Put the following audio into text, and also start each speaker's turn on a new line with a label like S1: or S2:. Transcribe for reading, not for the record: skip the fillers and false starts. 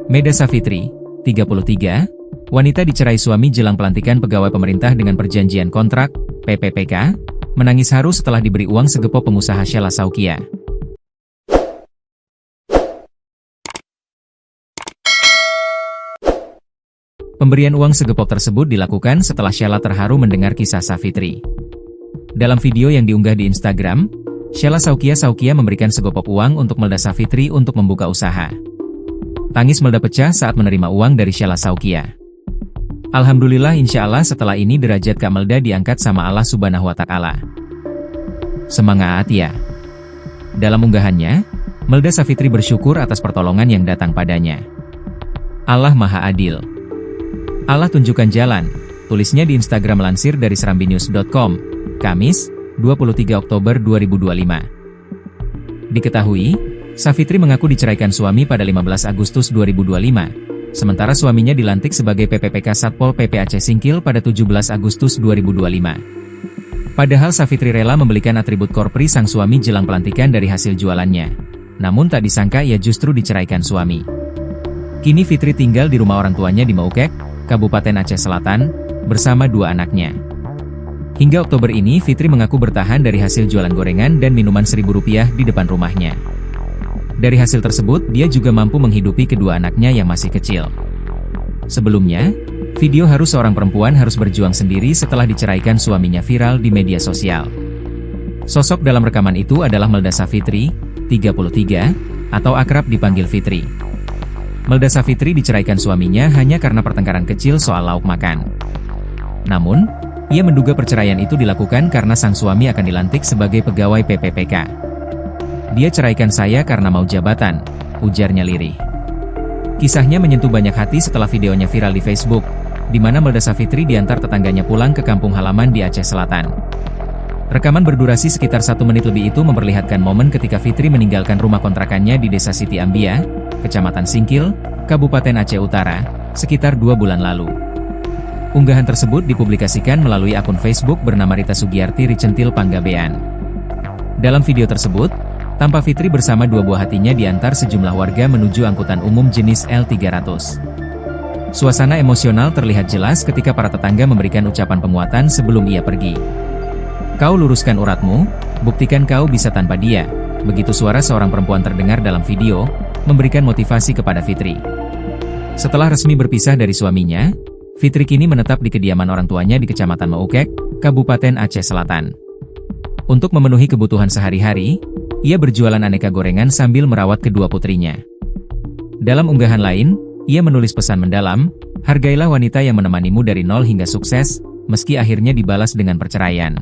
S1: Meda Savitri, 33, wanita dicerai suami jelang pelantikan pegawai pemerintah dengan perjanjian kontrak, PPPK, menangis haru setelah diberi uang segepok pengusaha Sheila Saukia. Pemberian uang segepok tersebut dilakukan setelah Sheila terharu mendengar kisah Savitri. Dalam video yang diunggah di Instagram, Sheila Saukia memberikan segepok uang untuk Melda Savitri untuk membuka usaha. Tangis Melda pecah saat menerima uang dari Sheila Saukia. Alhamdulillah, insya Allah setelah ini derajat Kak Melda diangkat sama Allah Subhanahu wa Ta'ala. Semangat ya. Dalam unggahannya, Melda Savitri bersyukur atas pertolongan yang datang padanya. Allah Maha Adil. Allah tunjukkan jalan, tulisnya di Instagram lansir dari serambinews.com, Kamis, 23 Oktober 2025. Diketahui, Savitri mengaku diceraikan suami pada 15 Agustus 2025, sementara suaminya dilantik sebagai PPPK Satpol PP Aceh Singkil pada 17 Agustus 2025. Padahal Savitri rela membelikan atribut korpri sang suami jelang pelantikan dari hasil jualannya. Namun tak disangka ia justru diceraikan suami. Kini Fitri tinggal di rumah orang tuanya di Maukek, Kabupaten Aceh Selatan, bersama dua anaknya. Hingga Oktober ini Fitri mengaku bertahan dari hasil jualan gorengan dan minuman Rp1.000 di depan rumahnya. Dari hasil tersebut, dia juga mampu menghidupi kedua anaknya yang masih kecil. Sebelumnya, video haru seorang perempuan harus berjuang sendiri setelah diceraikan suaminya viral di media sosial. Sosok dalam rekaman itu adalah Melda Savitri, 33, atau akrab dipanggil Fitri. Melda Savitri diceraikan suaminya hanya karena pertengkaran kecil soal lauk makan. Namun, ia menduga perceraian itu dilakukan karena sang suami akan dilantik sebagai pegawai PPPK. Dia ceraikan saya karena mau jabatan, ujarnya lirih. Kisahnya menyentuh banyak hati setelah videonya viral di Facebook, di mana Melda Savitri diantar tetangganya pulang ke kampung halaman di Aceh Selatan. Rekaman berdurasi sekitar 1 menit lebih itu memperlihatkan momen ketika Fitri meninggalkan rumah kontrakannya di Desa Siti Ambia, Kecamatan Singkil, Kabupaten Aceh Utara, sekitar 2 bulan lalu. Unggahan tersebut dipublikasikan melalui akun Facebook bernama Rita Sugiyarti Ricentil Panggabean. Dalam video tersebut, tampak Fitri bersama dua buah hatinya diantar sejumlah warga menuju angkutan umum jenis L300. Suasana emosional terlihat jelas ketika para tetangga memberikan ucapan penguatan sebelum ia pergi. Kau luruskan uratmu, buktikan kau bisa tanpa dia. Begitu suara seorang perempuan terdengar dalam video, memberikan motivasi kepada Fitri. Setelah resmi berpisah dari suaminya, Fitri kini menetap di kediaman orang tuanya di Kecamatan Maukek, Kabupaten Aceh Selatan. Untuk memenuhi kebutuhan sehari-hari, ia berjualan aneka gorengan sambil merawat kedua putrinya. Dalam unggahan lain, ia menulis pesan mendalam, hargailah wanita yang menemanimu dari nol hingga sukses, meski akhirnya dibalas dengan perceraian.